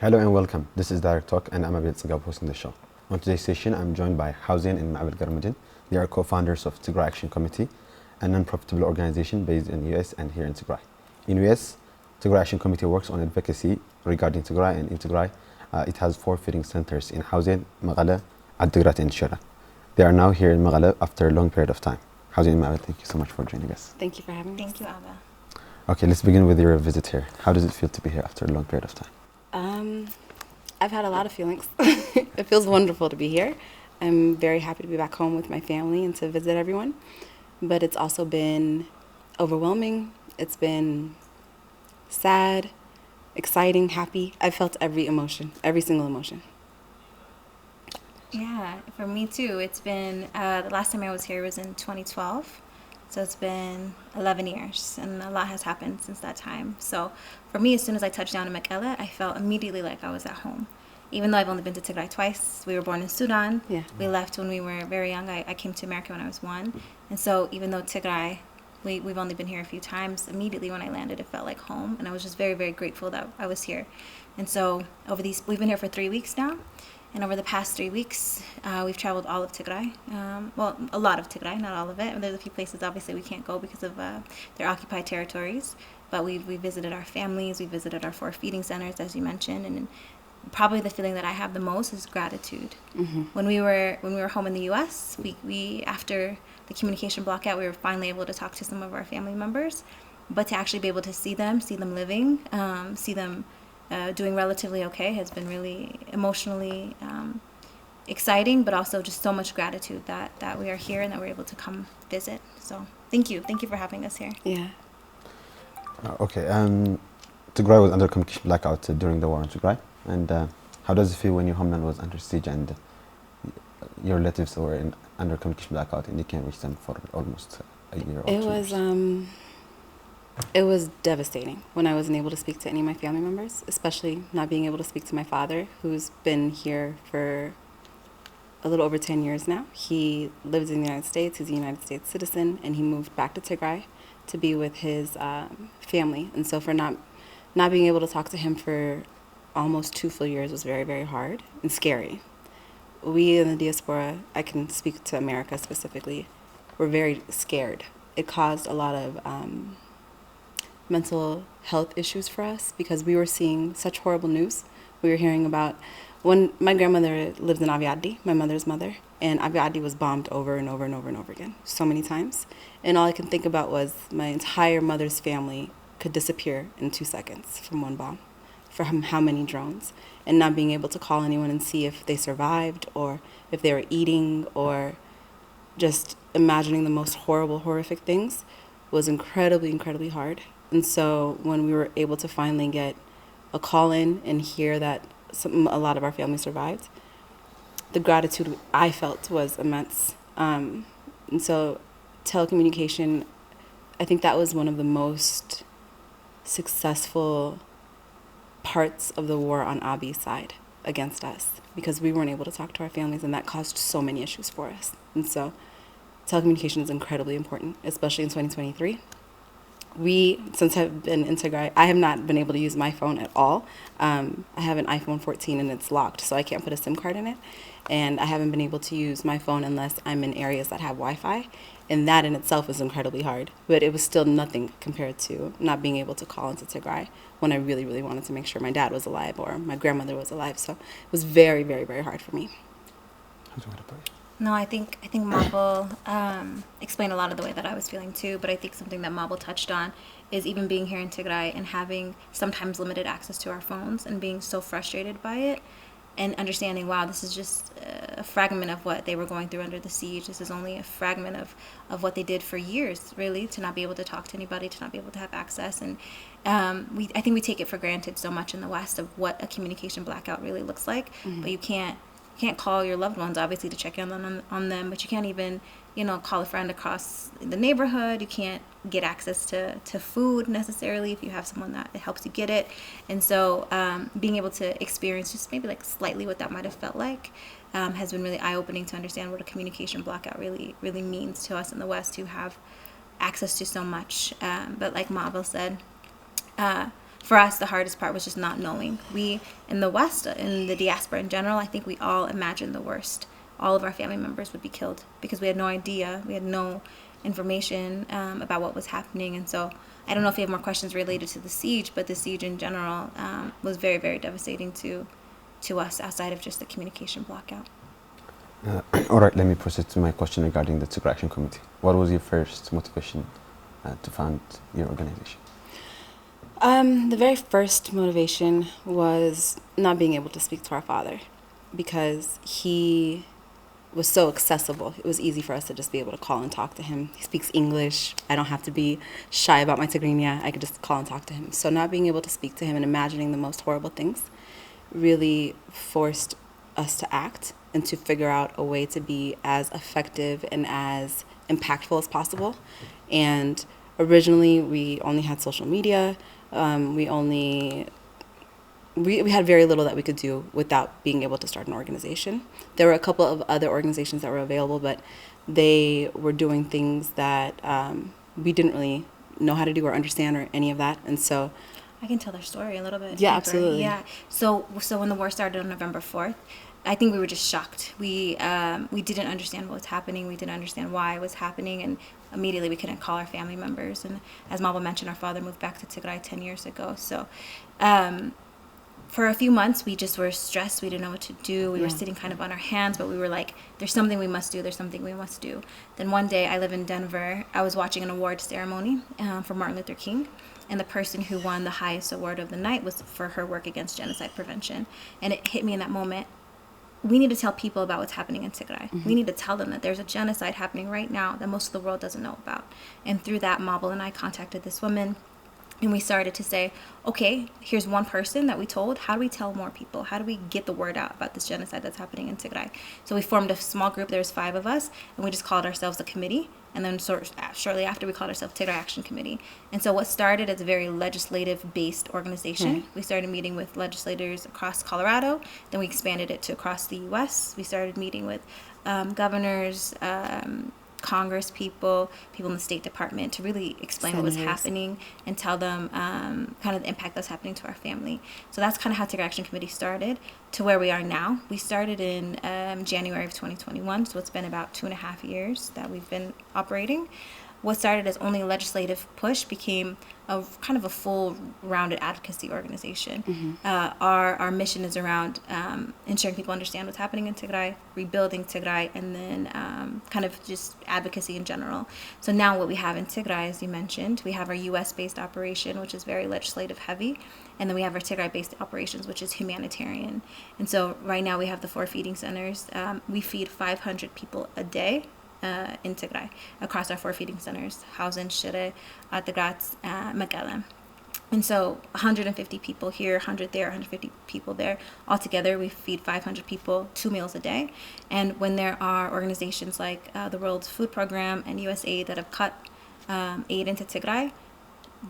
Hello and welcome. This is Direct Talk and I'm Maebel Hawzien hosting the show. On today's session, I'm joined by Hawzien and Maebel Hawzien. They are co-founders of Tigray Action Committee, a non-profitable organization based in the US and here in Tigray. In US, Tigray Action Committee works on advocacy regarding Tigray, and in Tigray, it has 4 feeding centers in Hawzien, Meqaleh, Adigrat and Shira. They are now here in Meqaleh after a long period of time. Hawzien and Maebel, thank you so much for joining us. Thank you for having me. Thank you, Abba. Okay, let's begin with your visit here. How does it feel to be here after a long period of time? I've had a lot of feelings. It feels wonderful to be here. I'm very happy to be back home with my family and to visit everyone. But it's also been overwhelming. It's been sad, exciting, happy. I've felt every emotion, every single emotion. Yeah, for me too. It's been, the last time I was here was in 2012. So it's been 11 years, and a lot has happened since that time. So for me, as soon as I touched down in Meqaleh, I felt immediately like I was at home. Even though I've only been to Tigray twice, we were born in Sudan. Yeah. We left when we were very young. I came to America when I was 1. And so even though Tigray, we've only been here a few times, immediately when I landed, it felt like home. And I was just very, very grateful that I was here. And so we've been here for 3 weeks now. And over the past 3 weeks, we've traveled all of Tigray. Well, a lot of Tigray, not all of it. There's a few places, obviously, we can't go because of their occupied territories. But we visited our families. We visited our 4 feeding centers, as you mentioned. And probably the feeling that I have the most is gratitude. Mm-hmm. When we were home in the U.S., we after the communication blockout, we were finally able to talk to some of our family members. But to actually be able to see them living, see them doing relatively okay has been really emotionally exciting, but also just so much gratitude that we are here and that we're able to come visit. So thank you for having us here. Yeah. Okay, Tigray was under communication blackout during the war in Tigray, and how does it feel when your homeland was under siege and your relatives were under communication blackout and you can't reach them for almost a year or 2 years? It was devastating when I wasn't able to speak to any of my family members, especially not being able to speak to my father, who's been here for a little over 10 years now. He lives in the United States. He's a United States citizen, and he moved back to Tigray to be with his family. And so for not being able to talk to him for almost 2 full years was very, very hard and scary. We in the diaspora, I can speak to America specifically, were very scared. It caused a lot of mental health issues for us because we were seeing such horrible news. We were hearing about when my grandmother lived in Aviadi, my mother's mother, and Aviadi was bombed over and over and over and over again, so many times. And all I can think about was my entire mother's family could disappear in 2 seconds from one bomb, from how many drones, and not being able to call anyone and see if they survived or if they were eating, or just imagining the most horrible, horrific things was incredibly, incredibly hard. And so when we were able to finally get a call in and hear that a lot of our family survived, the gratitude I felt was immense. And so telecommunication, I think that was one of the most successful parts of the war on Abi's side against us, because we weren't able to talk to our families, and that caused so many issues for us. And so telecommunication is incredibly important, especially in 2023. Since I've been in Tigray, I have not been able to use my phone at all. I have an iPhone 14 and it's locked, so I can't put a SIM card in it. And I haven't been able to use my phone unless I'm in areas that have Wi-Fi. And that in itself is incredibly hard. But it was still nothing compared to not being able to call into Tigray when I really, really wanted to make sure my dad was alive or my grandmother was alive. So it was very, very, very hard for me. How do you want to put it? No, I think Maebel explained a lot of the way that I was feeling too, but I think something that Maebel touched on is even being here in Tigray and having sometimes limited access to our phones and being so frustrated by it and understanding, wow, this is just a fragment of what they were going through under the siege. This is only a fragment of what they did for years, really, to not be able to talk to anybody, to not be able to have access. And I think we take it for granted so much in the West of what a communication blackout really looks like, but you can't call your loved ones, obviously, to check in on them, but you can't even, call a friend across the neighborhood. You can't get access to food necessarily if you have someone that helps you get it. And so being able to experience just maybe like slightly what that might have felt like has been really eye-opening to understand what a communication blackout really, really means to us in the West who have access to so much. But like Maebel said, for us, the hardest part was just not knowing. We, in the West, in the diaspora in general, I think we all imagined the worst. All of our family members would be killed because we had no idea. We had no information about what was happening. And so I don't know if you have more questions related to the siege, but the siege in general was very, very devastating to us outside of just the communication blackout. All right, let me proceed to my question regarding the Tigray Action Committee. What was your first motivation to found your organization? The very first motivation was not being able to speak to our father because he was so accessible. It was easy for us to just be able to call and talk to him. He speaks English. I don't have to be shy about my Tigrinya. I could just call and talk to him. So not being able to speak to him and imagining the most horrible things really forced us to act and to figure out a way to be as effective and as impactful as possible. And originally, we only had social media. We had very little that we could do without being able to start an organization. There were a couple of other organizations that were available, but they were doing things that we didn't really know how to do or understand or any of that. And so I can tell their story a little bit. Yeah, deeper. absolutely. Yeah. So when the war started on November 4th, I think we were just shocked. We didn't understand what was happening. We didn't understand why it was happening, and immediately we couldn't call our family members. And as Maebel mentioned, our father moved back to Tigray 10 years ago. So for a few months, we just were stressed. We didn't know what to do. We were sitting kind of on our hands, but we were like, there's something we must do. There's something we must do. Then one day, I live in Denver. I was watching an award ceremony for Martin Luther King. And the person who won the highest award of the night was for her work against genocide prevention. And it hit me in that moment. We need to tell people about what's happening in Tigray. We need to tell them that there's a genocide happening right now that most of the world doesn't know about. And through that, Maebel and I contacted this woman. And we started to say, okay, here's one person that we told. How do we tell more people? How do we get the word out about this genocide that's happening in Tigray? So we formed a small group. There was 5 of us, and we just called ourselves a committee. And then shortly after, we called ourselves Tigray Action Committee. And so what started as a very legislative-based organization, we started meeting with legislators across Colorado. Then we expanded it to across the U.S. We started meeting with governors, Congress people in the State Department to really explain what was happening and tell them kind of the impact that's happening to our family. So that's kind of how Tigray Action Committee started to where we are now. We started in January of 2021, so it's been about 2.5 years that we've been operating. What started as only a legislative push became a kind of a full-rounded advocacy organization. Our mission is around ensuring people understand what's happening in Tigray, rebuilding Tigray, and then kind of just advocacy in general. So now what we have in Tigray, as you mentioned, we have our U.S.-based operation, which is very legislative-heavy, and then we have our Tigray-based operations, which is humanitarian. And so right now we have the 4 feeding centers. We feed 500 people a day. In Tigray, across our 4 feeding centers, Hawzien, Shire, Artagrat, Makelem. And so 150 people here, 100 there, 150 people there. Altogether, we feed 500 people 2 meals a day. And when there are organizations like the World Food Program and USAID that have cut aid into Tigray,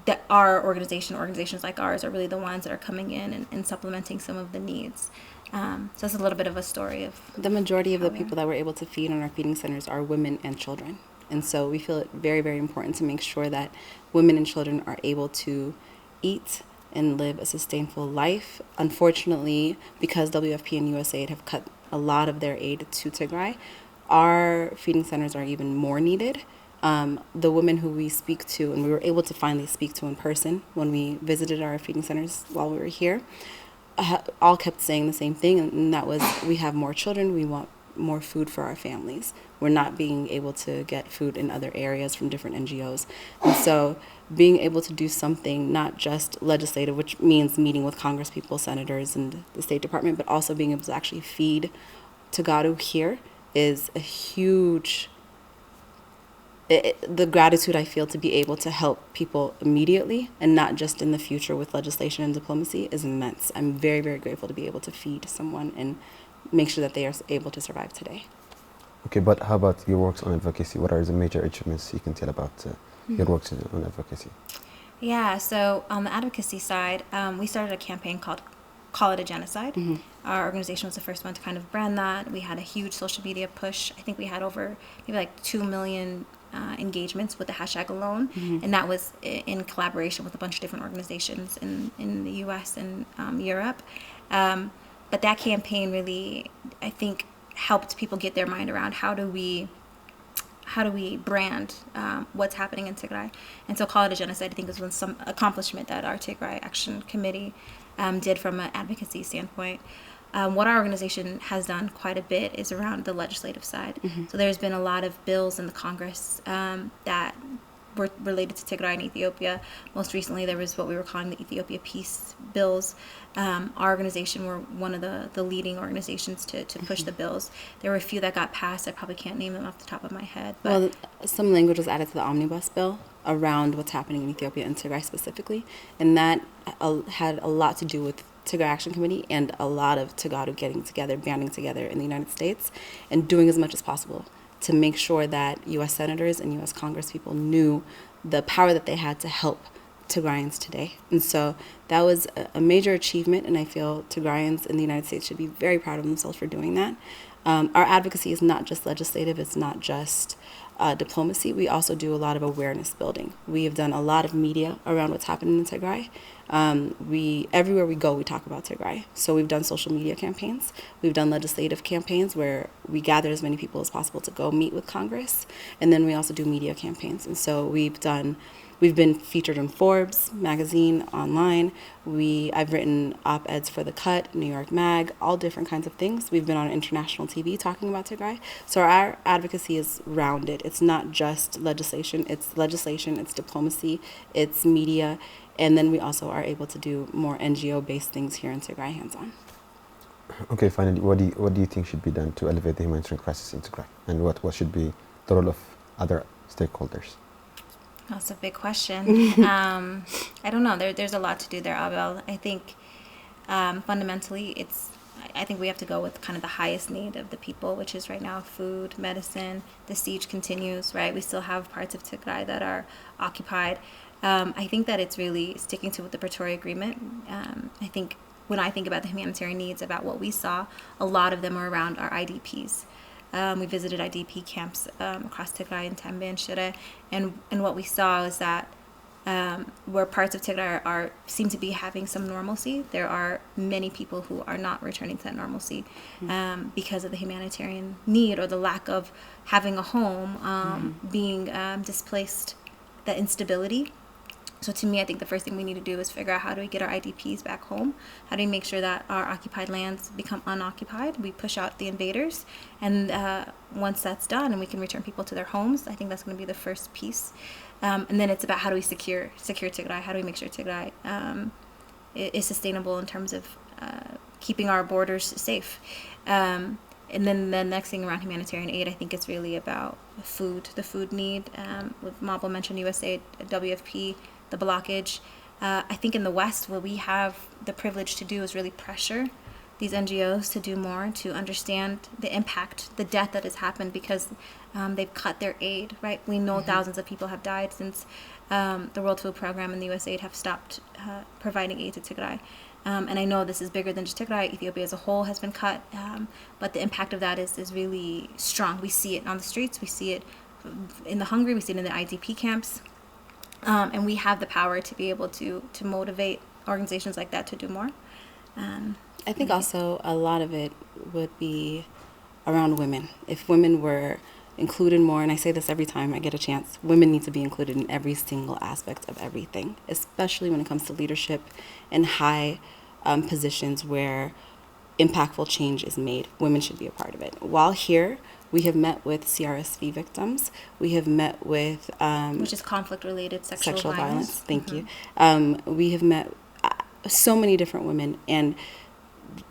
that our organizations like ours are really the ones that are coming in and supplementing some of the needs. So that's a little bit of a story of the majority of the people that we're able to feed in our feeding centers are women and children. And so we feel it very, very important to make sure that women and children are able to eat and live a sustainable life. Unfortunately, because WFP and USAID have cut a lot of their aid to Tigray, our feeding centers are even more needed. The women who we speak to, and we were able to finally speak to in person when we visited our feeding centers while we were here, all kept saying the same thing, and that was, we have more children, we want more food for our families. We're not being able to get food in other areas from different NGOs. And so being able to do something not just legislative, which means meeting with Congress people, senators, and the State Department, but also being able to actually feed Tagaru here is a huge... the gratitude I feel to be able to help people immediately and not just in the future with legislation and diplomacy is immense. I'm very, very grateful to be able to feed someone and make sure that they are able to survive today. Okay, but how about your works on advocacy? What are the major achievements you can tell about your works on advocacy? Yeah, so on the advocacy side, we started a campaign called Call It a Genocide. Our organization was the first one to kind of brand that. We had a huge social media push. I think we had over maybe like 2 million engagements with the hashtag alone, and that was in collaboration with a bunch of different organizations in the U.S. and Europe. But that campaign really, I think, helped people get their mind around how do we brand what's happening in Tigray. And so Call It a Genocide, I think, was some accomplishment that our Tigray Action Committee did from an advocacy standpoint. What our organization has done quite a bit is around the legislative side. So there's been a lot of bills in the Congress that were related to Tigray and Ethiopia. Most recently, there was what we were calling the Ethiopia Peace Bills. Our organization were one of the leading organizations to push the bills. There were a few that got passed. I probably can't name them off the top of my head. But well, some language was added to the omnibus bill around what's happening in Ethiopia and Tigray specifically, and that had a lot to do with Tigray Action Committee and a lot of Tagadu getting together, banding together in the United States and doing as much as possible to make sure that U.S. senators and U.S. Congress people knew the power that they had to help Tigrayans today. And so that was a major achievement, and I feel Tigrayans in the United States should be very proud of themselves for doing that. Our advocacy is not just legislative, it's not just diplomacy. We also do a lot of awareness building. We have done a lot of media around what's happening in Tigray. Everywhere we go, we talk about Tigray. So we've done social media campaigns. We've done legislative campaigns where we gather as many people as possible to go meet with Congress. And then we also do media campaigns. And so we've been featured in Forbes magazine, online. I've written op-eds for The Cut, New York Mag, all different kinds of things. We've been on international TV talking about Tigray. So our advocacy is rounded. It's not just legislation, it's diplomacy, it's media, and then we also are able to do more NGO-based things here in Tigray hands-on. Okay, finally, what do you think should be done to elevate the humanitarian crisis in Tigray? And what should be the role of other stakeholders? That's a big question. I don't know. There's a lot to do there, Abel. I think fundamentally I think we have to go with kind of the highest need of the people, which is right now food, medicine. The siege continues, right? We still have parts of Tigray that are occupied. I think that it's really sticking to the Pretoria Agreement. I think when I think about the humanitarian needs, about what we saw, a lot of them are around our IDPs. We visited IDP camps across Tigray and Tembe and Shire, and what we saw is that where parts of Tigray seem to be having some normalcy, there are many people who are not returning to that normalcy because of the humanitarian need or the lack of having a home, being displaced, the instability. So to me, I think the first thing we need to do is figure out how do we get our IDPs back home? How do we make sure that our occupied lands become unoccupied? We push out the invaders. And once that's done and we can return people to their homes, I think that's going to be the first piece. And then it's about how do we secure Tigray? How do we make sure Tigray is sustainable in terms of keeping our borders safe? And then the next thing around humanitarian aid, I think it's really about food, the food need. Maebel mentioned USAID, WFP, the blockage. I think in the West, what we have the privilege to do is really pressure these NGOs to do more, to understand the impact, the death that has happened because they've cut their aid, right? We know thousands of people have died since the World Food Program and the USAID have stopped providing aid to Tigray. And I know this is bigger than just Tigray. Ethiopia as a whole has been cut, but the impact of that is really strong. We see it on the streets. We see it in the hungry. We see it in the IDP camps. And we have the power to be able to motivate organizations like that to do more. I think also a lot of it would be around women. If women were included more, and I say this every time I get a chance, women need to be included in every single aspect of everything, especially when it comes to leadership and high positions where impactful change is made. Women should be a part of it. While here, we have met with CRSV victims. We have met with... which is conflict-related sexual violence. Thank you. We have met so many different women, and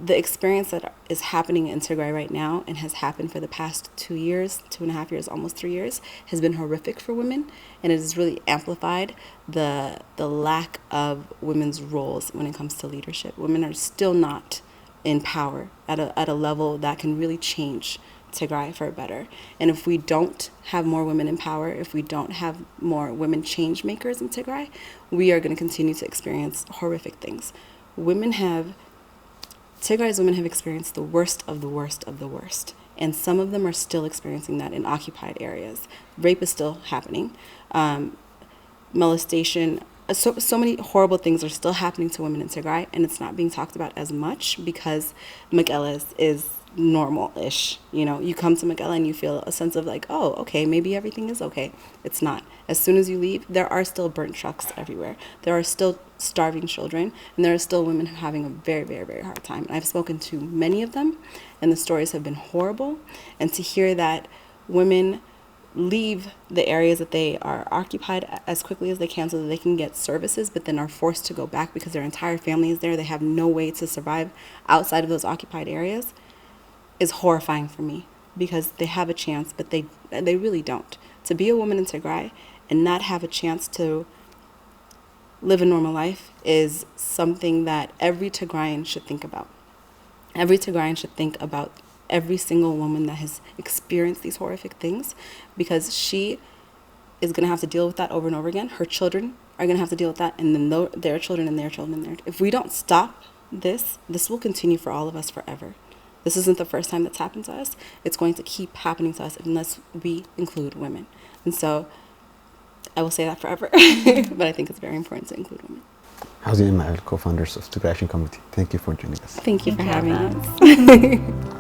the experience that is happening in Tigray right now and has happened for the past 2 years, 2.5 years, almost 3 years, has been horrific for women, and it has really amplified the lack of women's roles when it comes to leadership. Women are still not in power at a level that can really change Tigray for better. And if we don't have more women in power, if we don't have more women change makers in Tigray, we are going to continue to experience horrific things. Tigray's women have experienced the worst of the worst of the worst. And some of them are still experiencing that in occupied areas. Rape is still happening. Molestation, so many horrible things are still happening to women in Tigray, and it's not being talked about as much because Mekelle is normal-ish. You know, you come to Mekelle and you feel a sense of like, oh, okay, maybe everything is okay. It's not. As soon as you leave, there are still burnt trucks everywhere. There are still starving children, and there are still women having a very, very, very hard time. And I've spoken to many of them, and the stories have been horrible. And to hear that women leave the areas that they are occupied as quickly as they can so that they can get services, but then are forced to go back because their entire family is there, they have no way to survive outside of those occupied areas, is horrifying for me, because they have a chance, but they really don't. To be a woman in Tigray and not have a chance to live a normal life is something that every Tigrayan should think about. Every Tigrayan should think about every single woman that has experienced these horrific things, because she is going to have to deal with that over and over again. Her children are going to have to deal with that, and then their children and their children and their. If we don't stop this will continue for all of us forever. This isn't the first time that's happened to us. It's going to keep happening to us unless we include women. And so I will say that forever, but I think it's very important to include women. Hawzien and Maebel, co-founders of Tigray Action Committee. Thank you for joining us. Thank you for having us.